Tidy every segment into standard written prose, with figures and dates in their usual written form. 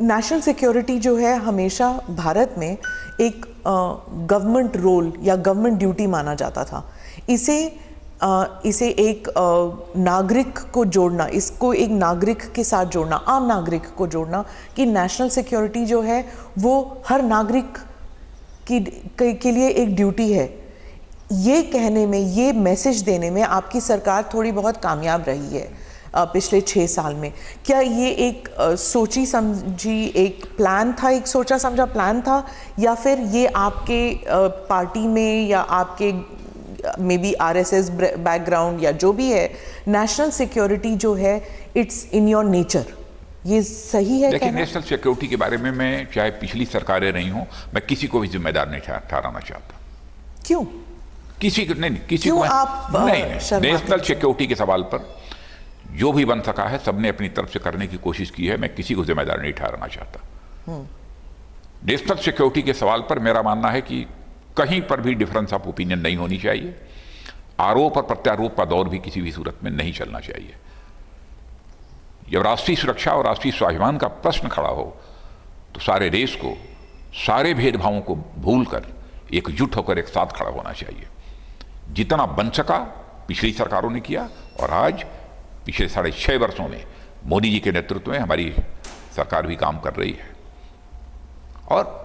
National security जो है हमेशा भारत में एक गवर्नमेंट रोल या गवर्नमेंट ड्यूटी माना जाता था। इसे एक नागरिक को जोड़ना, इसको एक नागरिक के साथ जोड़ना, आम नागरिक को जोड़ना कि नेशनल सिक्योरिटी जो है वो हर नागरिक के लिए एक ड्यूटी है, ये कहने में, ये मैसेज देने में आपकी सरकार थोड़ी बहुत कामयाब रही है पिछले 6 साल में। क्या ये एक सोची समझी एक प्लान था, एक सोचा समझा प्लान था, या फिर ये आपके पार्टी में या आपके मे बी आरएसएस बैकग्राउंड या जो भी है, नेशनल सिक्योरिटी जो है इट्स इन योर नेचर, ये सही है? देखिए, नेशनल सिक्योरिटी के बारे में मैं चाहे पिछली सरकारें रही हूं, मैं किसी को भी जिम्मेदार नहीं ठहराना चाहता। क्यों? किसी को नहीं, किसी क्यों को आप नहीं। नेशनल सिक्योरिटी के सवाल पर जो भी बन सका है सबने अपनी तरफ से करने की कोशिश की है, मैं किसी को जिम्मेदार नहीं ठहराना चाहता। नेशनल सिक्योरिटी के सवाल पर मेरा मानना है कि कहीं पर भी डिफरेंस ऑफ ओपिनियन नहीं होनी चाहिए। आरोप और प्रत्यारोप का दौर भी किसी भी सूरत में नहीं चलना चाहिए। जब राष्ट्रीय सुरक्षा और राष्ट्रीय स्वाभिमान का प्रश्न खड़ा हो तो सारे देश को सारे भेदभावों को भूलकर एकजुट होकर एक साथ खड़ा होना चाहिए। जितना बन सका पिछली सरकारों ने किया, और आज पिछले 6.5 वर्षों में मोदी जी के नेतृत्व में हमारी सरकार भी काम कर रही है। और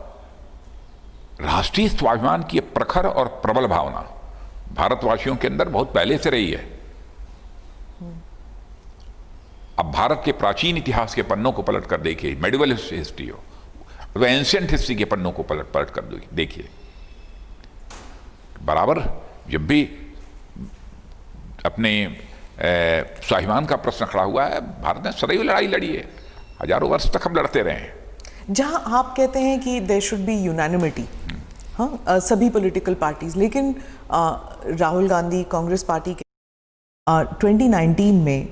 राष्ट्रीय स्वाभिमान की प्रखर और प्रबल भावना भारतवासियों के अंदर बहुत पहले से रही है। अब भारत के प्राचीन इतिहास के पन्नों को पलट कर देखिए, मेडिवल हिस्ट्री हो, तो एंशिएंट हिस्ट्री के पन्नों को पलट कर देखिए, बराबर जब भी अपने स्वाभिमान का प्रश्न खड़ा हुआ है, भारत ने सदैव लड़ाई लड़ी है। हजारों वर्ष तक हम लड़ते रहे हैं। जहां आप कहते हैं कि देयर शुड बी यूनानिमिटी, हाँ, सभी पॉलिटिकल पार्टीज, लेकिन राहुल गांधी कांग्रेस पार्टी के 2019 में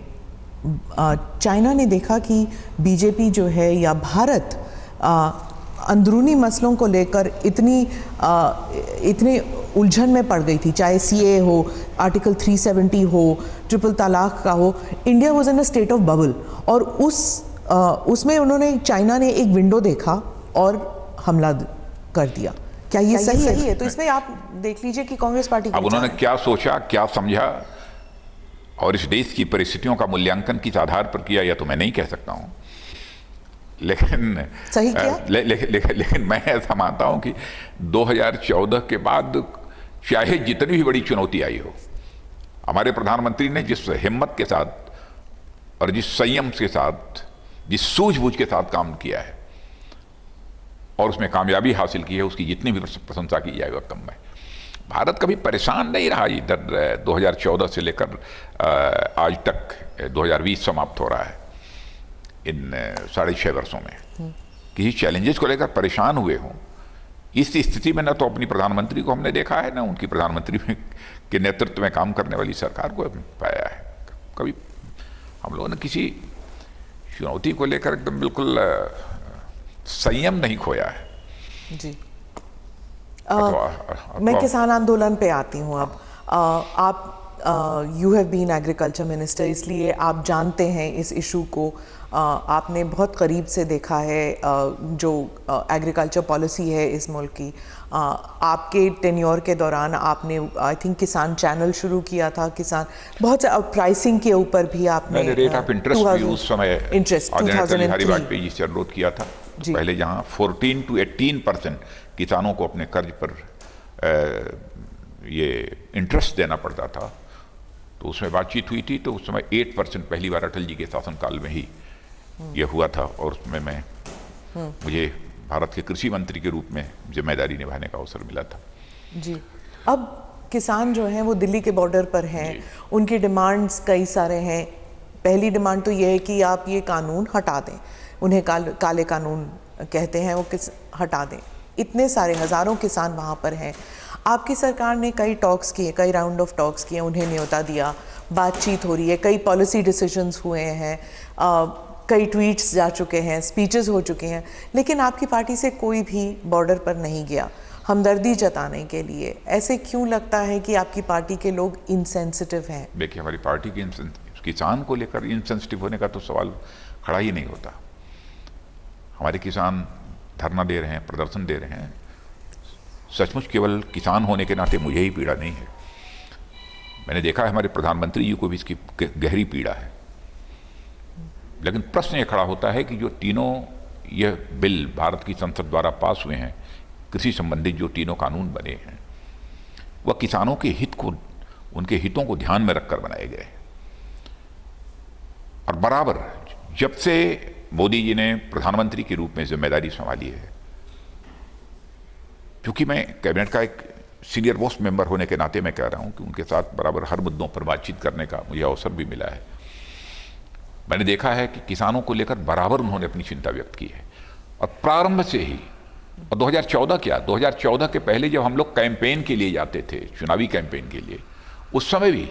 चाइना ने देखा कि बीजेपी जो है या भारत अंदरूनी मसलों को लेकर इतने उलझन में पड़ गई थी, चाहे सीए हो, आर्टिकल 370 हो, ट्रिपल तलाक का हो। India was in a state of bubble, और उसमें चाइना ने एक विंडो देखा और हमला कर दिया। क्या ये सही है? तो इसमें आप देख लीजिए कि कांग्रेस पार्टी अब उन्होंने क्या सोचा, क्या समझा और इस देश की परिस्थितियों का मूल्यांकन किस आधार पर किया, यह तो मैं नहीं कह सकता हूं, लेकिन सही किया? लेकिन मैं ऐसा मानता हूं कि 2014 के बाद चाहे जितनी भी बड़ी चुनौती आई हो, हमारे प्रधानमंत्री ने जिस हिम्मत के साथ और जिस संयम के साथ, जिस सूझबूझ के साथ काम किया है और उसमें कामयाबी हासिल की है, उसकी जितनी भी प्रशंसा की जाए वह कम है। भारत कभी परेशान नहीं रहा इधर 2014 से लेकर आज तक 2020 समाप्त हो रहा है। इन 6.5 वर्षों में किसी चैलेंजेस को लेकर परेशान हुए हों, इस स्थिति में न तो अपनी प्रधानमंत्री को हमने देखा है, न उनकी प्रधानमंत्री के नेतृत्व में काम करने वाली सरकार को पाया है। कभी हम लोगों ने किसी चुनौती को लेकर एकदम बिल्कुल संयम नहीं खोया है। जी। मैं किसान आंदोलन पे आती हूँ अब। आप you have been agriculture minister, इसलिए आप जानते हैं इस इशू को। आपने बहुत करीब से देखा है जो एग्रीकल्चर पॉलिसी है इस मुल्क की। आपके टेन्योर के दौरान आपने आई थिंक किसान चैनल शुरू किया था, किसान बहुत प्राइसिंग के ऊपर भी आपने रेट ऑफ इंटरेस्ट भी उस समय इंटरेस्ट 2003 जी से अनुरोध किया था। तो पहले जहाँ 14 to 18% किसानों को अपने कर्ज पर ये इंटरेस्ट देना पड़ता था, तो उसमें बातचीत हुई थी। तो उस समय 8% पहली बार अटल जी के शासनकाल में ही ये हुआ था, और उसमें मुझे भारत के कृषि मंत्री के रूप में जिम्मेदारी निभाने का अवसर मिला था। जी। अब किसान जो हैं वो दिल्ली के बॉर्डर पर हैं, उनकी डिमांड्स कई सारे हैं। पहली डिमांड तो ये है कि आप ये कानून हटा दें, उन्हें काले कानून कहते हैं, वो हटा दें। इतने सारे हज़ारों किसान वहाँ पर हैं। आपकी सरकार ने कई टॉक्स किए, कई राउंड ऑफ टॉक्स किए, उन्हें न्योता दिया, बातचीत हो रही है, कई पॉलिसी डिसीजंस हुए हैं, कई ट्वीट्स जा चुके हैं, स्पीचेस हो चुके हैं, लेकिन आपकी पार्टी से कोई भी बॉर्डर पर नहीं गया हमदर्दी जताने के लिए। ऐसे क्यों लगता है कि आपकी पार्टी के लोग इनसेंसिटिव हैं? देखिए, हमारी पार्टी की किसान को लेकर इनसेंसिटिव होने का तो सवाल खड़ा ही नहीं होता। हमारे किसान धरना दे रहे हैं, प्रदर्शन दे रहे हैं, सचमुच केवल किसान होने के नाते मुझे ही पीड़ा नहीं है। मैंने देखा है हमारे प्रधानमंत्री जी को भी इसकी गहरी पीड़ा है। लेकिन प्रश्न ये खड़ा होता है कि जो तीनों यह बिल भारत की संसद द्वारा पास हुए हैं, कृषि संबंधित जो तीनों कानून बने हैं, वह किसानों के हित को, उनके हितों को ध्यान में रखकर बनाए गए। और बराबर जब से मोदी जी ने प्रधानमंत्री के रूप में जिम्मेदारी संभाली है, क्योंकि मैं कैबिनेट का एक सीनियर मोस्ट मेंबर होने के नाते मैं कह रहा हूं कि उनके साथ बराबर हर मुद्दों पर बातचीत करने का मुझे अवसर भी मिला है। मैंने देखा है कि किसानों को लेकर बराबर उन्होंने अपनी चिंता व्यक्त की है। और प्रारंभ से ही, और 2014 क्या, 2014 के पहले जब हम लोग कैंपेन के लिए जाते थे, चुनावी कैंपेन के लिए, उस समय भी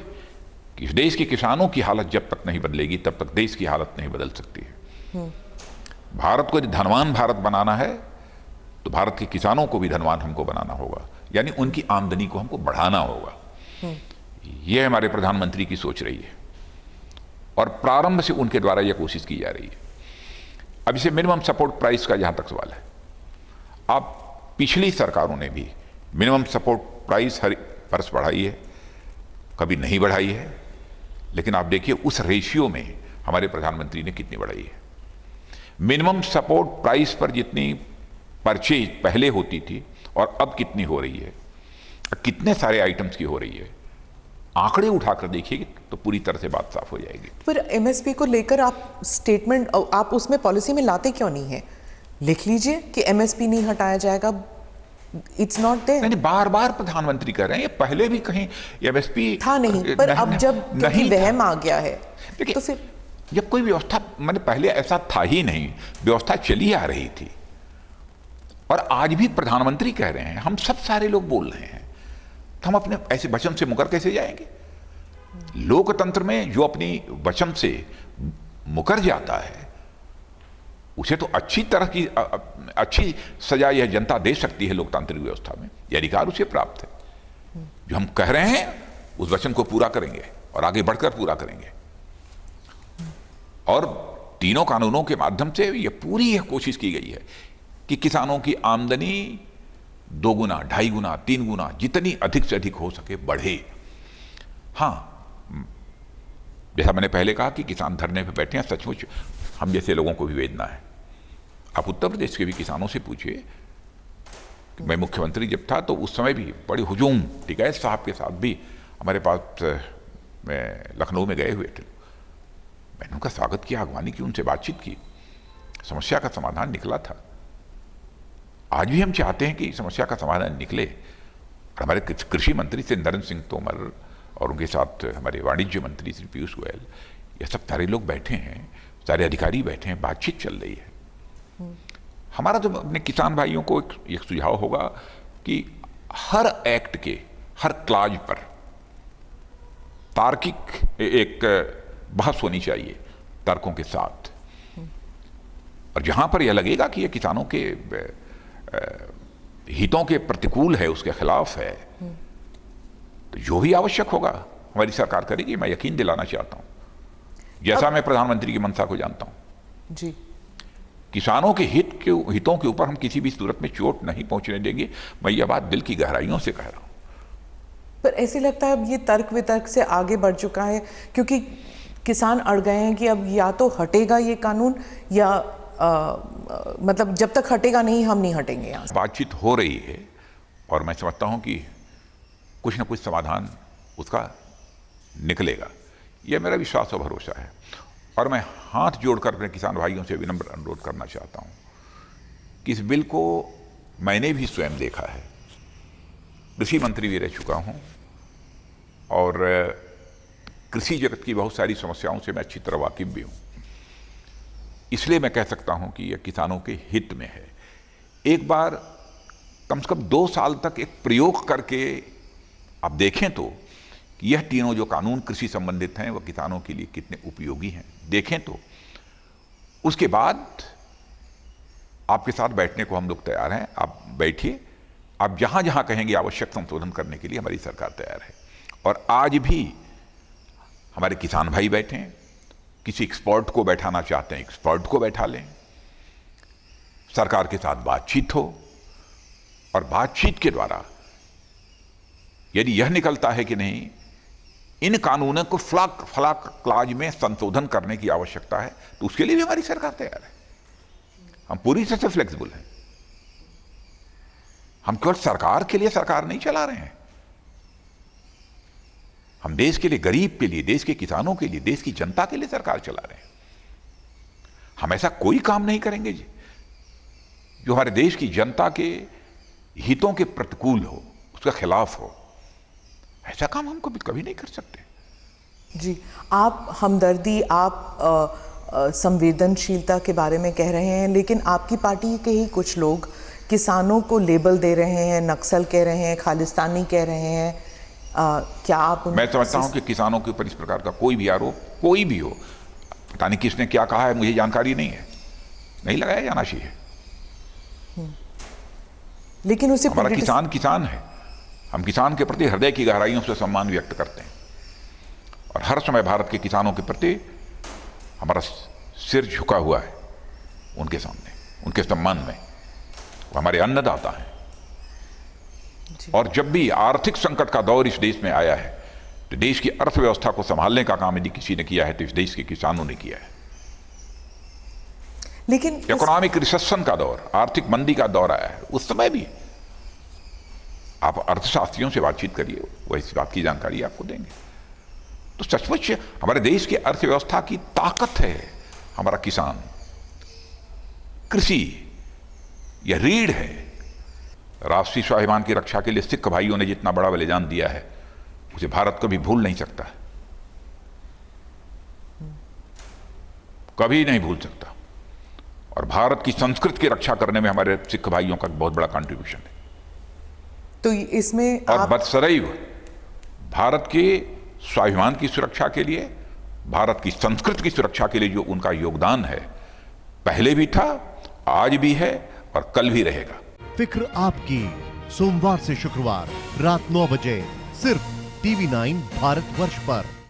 कि देश के किसानों की हालत जब तक नहीं बदलेगी तब तक देश की हालत नहीं बदल सकती है। भारत को यदि धनवान भारत बनाना है तो भारत के किसानों को भी धनवान हमको बनाना होगा, यानी उनकी आमदनी को हमको बढ़ाना होगा। यह हमारे प्रधानमंत्री की सोच रही है और प्रारंभ से उनके द्वारा यह कोशिश की जा रही है। अब इसे मिनिमम सपोर्ट प्राइस का जहां तक सवाल है, आप पिछली सरकारों ने भी मिनिमम सपोर्ट प्राइस हर वर्ष बढ़ाई है, कभी नहीं बढ़ाई है, लेकिन आप देखिए उस रेशियो में हमारे प्रधानमंत्री ने कितनी बढ़ाई है। मिनिमम सपोर्ट प्राइस पर जितनी परचेज पहले होती थी और अब कितनी हो रही है, कितने सारे आइटम्स की हो रही है, आंकड़े उठाकर देखिए तो पूरी तरह से बात साफ हो जाएगी। पर एमएसपी को लेकर आप स्टेटमेंट, आप उसमें पॉलिसी में लाते क्यों नहीं है? लिख लीजिए कि एमएसपी नहीं हटाया जाएगा, इट्स नॉट देयर। नहीं, बार बार प्रधानमंत्री कर रहे हैं, ये पहले भी कहीं एमएसपी था नहीं, पर अब जब नहीं वहम आ गया है तो फिर जब कोई व्यवस्था, मैंने पहले ऐसा था ही नहीं, व्यवस्था चली आ रही थी। और आज भी प्रधानमंत्री कह रहे हैं, हम सब सारे लोग बोल रहे हैं, तो हम अपने ऐसे वचन से मुकर कैसे जाएंगे? लोकतंत्र में जो अपनी वचन से मुकर जाता है उसे तो अच्छी तरह की अच्छी सजा यह जनता दे सकती है। लोकतांत्रिक व्यवस्था में यह अधिकार उसे प्राप्त है। जो हम कह रहे हैं उस वचन को पूरा करेंगे और आगे बढ़कर पूरा करेंगे। और तीनों कानूनों के माध्यम से यह कोशिश की गई है कि किसानों की आमदनी 2 गुना, 2.5 गुना, 3 गुना, जितनी अधिक से अधिक हो सके बढ़े। हाँ, जैसा मैंने पहले कहा कि किसान धरने पे बैठे हैं, सचमुच हम जैसे लोगों को भी वेदना है। आप उत्तर प्रदेश के भी किसानों से पूछिए कि मैं मुख्यमंत्री जब था तो उस समय भी बड़े हुजूम, टिकैत साहब के साथ भी हमारे पास मैं लखनऊ में गए हुए थे। मैंने उनका स्वागत किया, अगवानी की, उनसे बातचीत की, समस्या का समाधान निकला था। आज भी हम चाहते हैं कि समस्या का समाधान निकले। और हमारे कृषि मंत्री से नरेंद्र सिंह तोमर और उनके साथ हमारे वाणिज्य मंत्री श्री पीयूष गोयल, ये सब सारे लोग बैठे हैं, सारे अधिकारी बैठे हैं, बातचीत चल रही है। हमारा तो अपने किसान भाइयों को एक सुझाव होगा कि हर एक्ट के हर क्लाज पर तार्किक एक बहस होनी चाहिए, तर्कों के साथ। और जहां पर यह लगेगा कि यह किसानों के हितों के प्रतिकूल है, उसके खिलाफ है, तो जो भी आवश्यक होगा हमारी सरकार करेगी। मैं यकीन दिलाना चाहता हूं, जैसा मैं प्रधानमंत्री की मंशा को जानता हूं जी, किसानों के हितों के ऊपर हम किसी भी सूरत में चोट नहीं पहुंचने देंगे। मैं यह बात दिल की गहराइयों से कह रहा हूं। पर ऐसे लगता है अब ये तर्क वितर्क से आगे बढ़ चुका है, क्योंकि किसान अड़ गए हैं कि अब या तो हटेगा ये कानून या मतलब जब तक हटेगा नहीं हम नहीं हटेंगे यहाँ से। बातचीत हो रही है और मैं समझता हूं कि कुछ न कुछ समाधान उसका निकलेगा, यह मेरा विश्वास और भरोसा है। और मैं हाथ जोड़कर अपने किसान भाइयों से विनम्र अनुरोध करना चाहता हूं कि इस बिल को मैंने भी स्वयं देखा है, कृषि मंत्री भी रह चुका हूं और कृषि जगत की बहुत सारी समस्याओं से मैं अच्छी तरह वाकिफ भी हूं। इसलिए मैं कह सकता हूं कि यह किसानों के हित में है। एक बार कम से कम 2 साल तक एक प्रयोग करके आप देखें तो कि यह तीनों जो कानून कृषि संबंधित हैं वह किसानों के लिए कितने उपयोगी हैं, देखें तो उसके बाद आपके साथ बैठने को हम लोग तैयार हैं। आप बैठिए, आप जहां जहां कहेंगे आवश्यक संशोधन करने के लिए हमारी सरकार तैयार है। और आज भी हमारे किसान भाई बैठे हैं, किसी एक्सपर्ट को बैठाना चाहते हैं एक्सपर्ट को बैठा लें। सरकार के साथ बातचीत हो और बातचीत के द्वारा यदि यह निकलता है कि नहीं इन कानूनों को फला क्लाज में संशोधन करने की आवश्यकता है, तो उसके लिए भी हमारी सरकार तैयार है। हम पूरी तरह से फ्लेक्सिबल हैं। हम केवल सरकार के लिए सरकार नहीं चला रहे हैं, हम देश के लिए, गरीब के लिए, देश के किसानों के लिए, देश की जनता के लिए सरकार चला रहे हैं। हम ऐसा कोई काम नहीं करेंगे जो हमारे देश की जनता के हितों के प्रतिकूल हो, उसके खिलाफ हो। ऐसा काम हम कभी नहीं कर सकते। जी, आप हमदर्दी, आप संवेदनशीलता के बारे में कह रहे हैं, लेकिन आपकी पार्टी के ही कुछ लोग किसानों को लेबल दे रहे हैं, नक्सल कह रहे हैं, खालिस्तानी कह रहे हैं। क्या आप मैं समझता हूं कि किसानों के ऊपर इस प्रकार का कोई भी आरोप, कोई भी हो, पता नहीं किसने क्या कहा है, मुझे जानकारी नहीं है, नहीं लगाया जाना चाहिए। लेकिन उसे हमारा किसान है, हम किसान के प्रति हृदय की गहराइयों से सम्मान व्यक्त करते हैं और हर समय भारत के किसानों के प्रति हमारा सिर झुका हुआ है उनके सामने, उनके सम्मान में। वो हमारे अन्नदाता हैं। और जब भी आर्थिक संकट का दौर इस देश में आया है तो देश की अर्थव्यवस्था को संभालने का काम यदि किसी ने किया है तो इस देश के किसानों ने किया है। लेकिन इकोनॉमिक रिसेशन का दौर, आर्थिक मंदी का दौर आया है, उस समय भी आप अर्थशास्त्रियों से बातचीत करिए, वो इस बात की जानकारी आपको देंगे। तो सचमुच हमारे देश की अर्थव्यवस्था की ताकत है हमारा किसान, कृषि, यह रीढ़ है। राष्ट्रीय स्वाभिमान की रक्षा के लिए सिख भाइयों ने जितना बड़ा बलिदान दिया है उसे भारत कभी भूल नहीं सकता, कभी नहीं भूल सकता। और भारत की संस्कृति की रक्षा करने में हमारे सिख भाइयों का बहुत बड़ा कंट्रीब्यूशन है। तो इसमें और बदसदैव भारत के स्वाभिमान की सुरक्षा के लिए, भारत की संस्कृति की सुरक्षा के लिए जो उनका योगदान है, पहले भी था, आज भी है और कल भी रहेगा। फिक्र आपकी, सोमवार से शुक्रवार रात 9 बजे सिर्फ TV9 भारतवर्ष पर।